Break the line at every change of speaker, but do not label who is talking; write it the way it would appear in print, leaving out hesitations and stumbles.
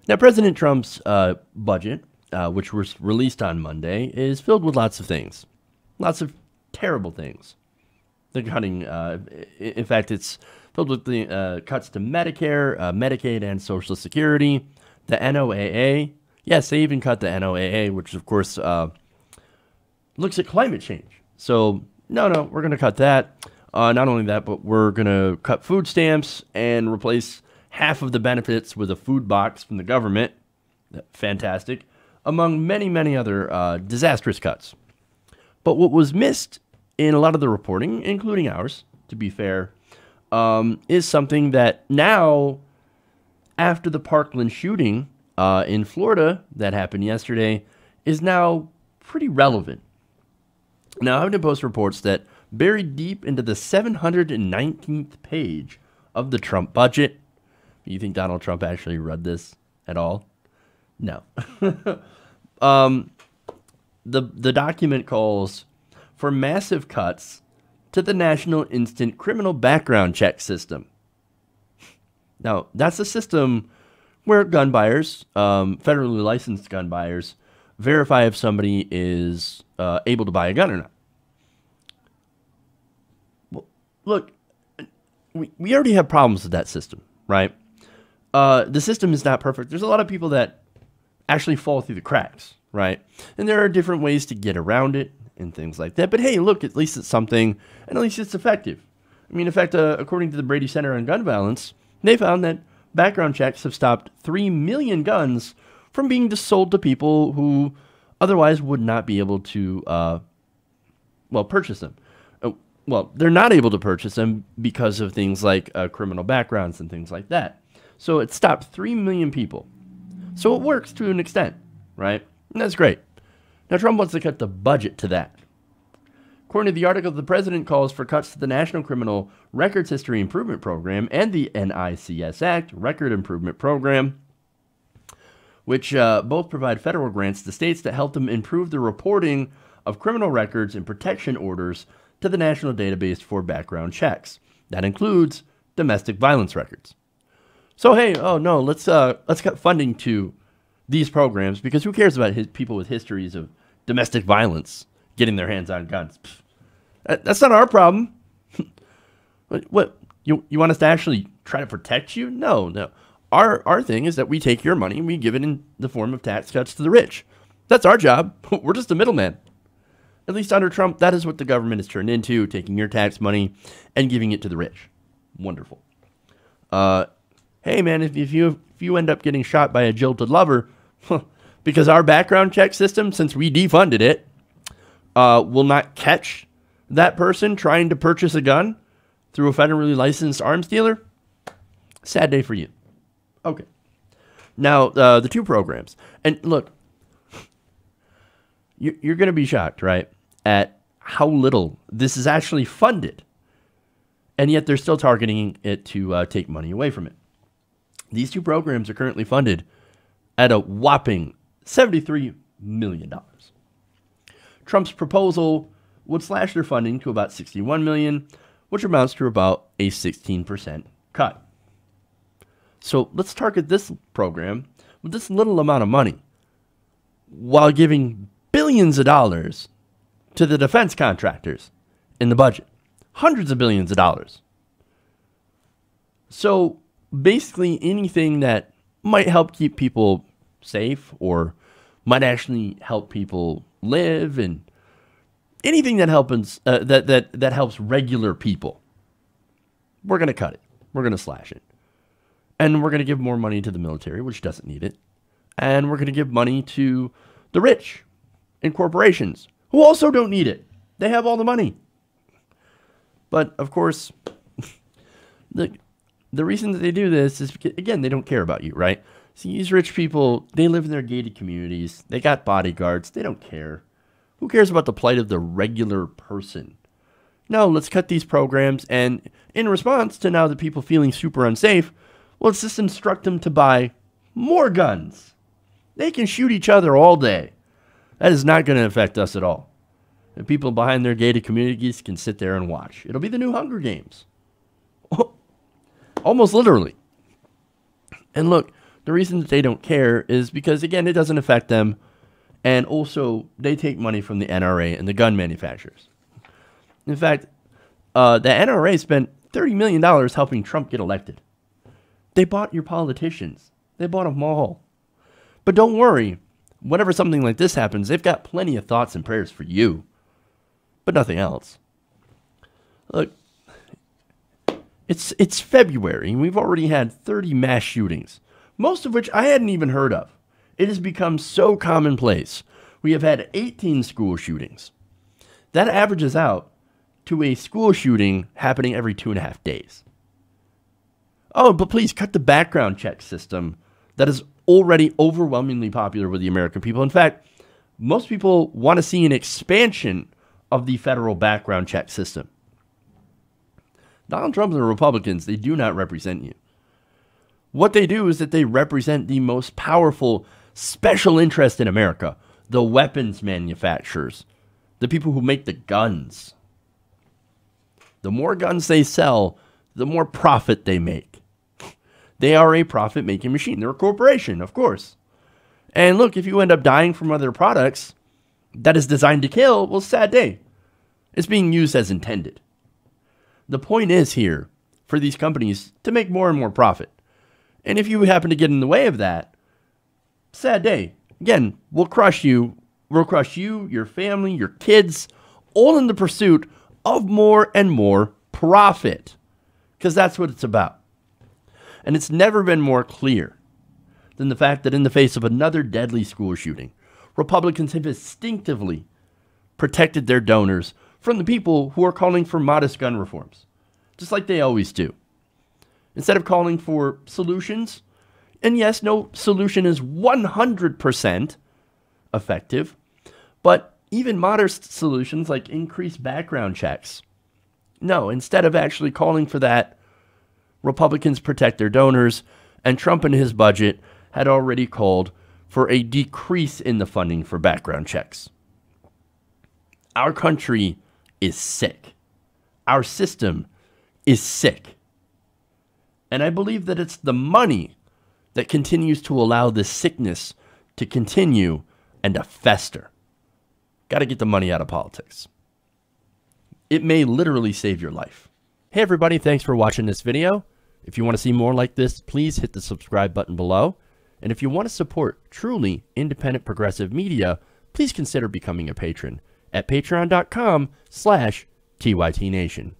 Now, President Trump's budget, which was released on Monday, is filled with lots of things. Lots of terrible things. They're cutting, in fact, it's filled with the cuts to Medicare, Medicaid, and Social Security, the NOAA. Yes, they even cut the NOAA, which, of course, looks at climate change. So, no, we're going to cut that. Not only that, but we're going to cut food stamps and replace half of the benefits with a food box from the government. Fantastic. Among many, many other disastrous cuts. But what was missed in a lot of the reporting, including ours, to be fair, is something that now, after the Parkland shooting in Florida that happened yesterday, is now pretty relevant. Now, Huffington Post reports that buried deep into the 719th page of the Trump budget, you think Donald Trump actually read this at all? No. The document calls for massive cuts to the National Instant Criminal Background Check System. Now, that's a system where gun buyers, federally licensed gun buyers, verify if somebody is able to buy a gun or not. Well, look, we already have problems with that system, right? The system is not perfect. There's a lot of people that actually fall through the cracks, right? And there are different ways to get around it and things like that. But hey, look, at least it's something, and at least it's effective. I mean, in fact, according to the Brady Center on Gun Violence, they found that background checks have stopped 3 million guns from being sold to people who otherwise would not be able to, purchase them. Well, they're not able to purchase them because of things like criminal backgrounds and things like that. So it stopped 3 million people. So it works to an extent, right? And that's great. Now, Trump wants to cut the budget to that. According to the article, the president calls for cuts to the National Criminal Records History Improvement Program and the NICS Act Record Improvement Program, which both provide federal grants to states that help them improve the reporting of criminal records and protection orders to the national database for background checks. That includes domestic violence records. So hey, oh no, let's cut funding to these programs because who cares about people with histories of domestic violence getting their hands on guns? That's not our problem. What you want us to actually try to protect you? No. Our thing is that we take your money and we give it in the form of tax cuts to the rich. That's our job. We're just a middleman. At least under Trump, that is what the government has turned into, taking your tax money and giving it to the rich. Wonderful. Hey man, if you end up getting shot by a jilted lover, because our background check system, since we defunded it, will not catch that person trying to purchase a gun through a federally licensed arms dealer, sad day for you. Okay. Now, the two programs. And look, you're going to be shocked, right, at how little this is actually funded. And yet they're still targeting it to take money away from it. These two programs are currently funded at a whopping $73 million. Trump's proposal would slash their funding to about $61 million, which amounts to about a 16% cut. So let's target this program with this little amount of money while giving billions of dollars to the defense contractors in the budget. Hundreds of billions of dollars. So basically anything that might help keep people safe or might actually help people live, and anything that helps that helps regular people, we're going to cut it. We're going to slash it. And we're going to give more money to the military, which doesn't need it. And we're going to give money to the rich and corporations who also don't need it. They have all the money. But, of course, the reason that they do this is, because, again, they don't care about you, right? See, these rich people, they live in their gated communities. They got bodyguards. They don't care. Who cares about the plight of the regular person? No, let's cut these programs. And in response to now the people feeling super unsafe, well, let's just instruct them to buy more guns. They can shoot each other all day. That is not going to affect us at all. And people behind their gated communities can sit there and watch. It'll be the new Hunger Games. Almost literally. And look, The reason that they don't care is because, again, it doesn't affect them. And also, they take money from the NRA and the gun manufacturers. In fact, the NRA spent $30 million helping Trump get elected. They bought your politicians. They bought them all. But don't worry. Whenever something like this happens, they've got plenty of thoughts and prayers for you. But nothing else. Look, it's February, and we've already had 30 mass shootings, most of which I hadn't even heard of. It has become so commonplace. We have had 18 school shootings. That averages out to a school shooting happening every 2.5 days. Oh, but please cut the background check system that is already overwhelmingly popular with the American people. In fact, most people want to see an expansion of the federal background check system. Donald Trump and the Republicans, they do not represent you. What they do is that they represent the most powerful special interest in America, the weapons manufacturers, the people who make the guns. The more guns they sell, the more profit they make. They are a profit-making machine. They're a corporation, of course. And look, if you end up dying from other products that is designed to kill, well, sad day. It's being used as intended. The point is here for these companies to make more and more profit. And if you happen to get in the way of that, sad day. Again, we'll crush you. We'll crush you, your family, your kids, all in the pursuit of more and more profit. Because that's what it's about. And it's never been more clear than the fact that in the face of another deadly school shooting, Republicans have instinctively protected their donors from the people who are calling for modest gun reforms, just like they always do. Instead of calling for solutions, and yes, no solution is 100% effective, but even modest solutions like increased background checks. No, instead of actually calling for that, Republicans protect their donors, and Trump in his budget had already called for a decrease in the funding for background checks. Our country is sick. Our system is sick. And I believe that it's the money that continues to allow this sickness to continue and to fester. Got to get the money out of politics. It may literally save your life. Hey everybody, thanks for watching this video. If you want to see more like this, please hit the subscribe button below. And if you want to support truly independent progressive media, please consider becoming a patron at patreon.com/TYTNation.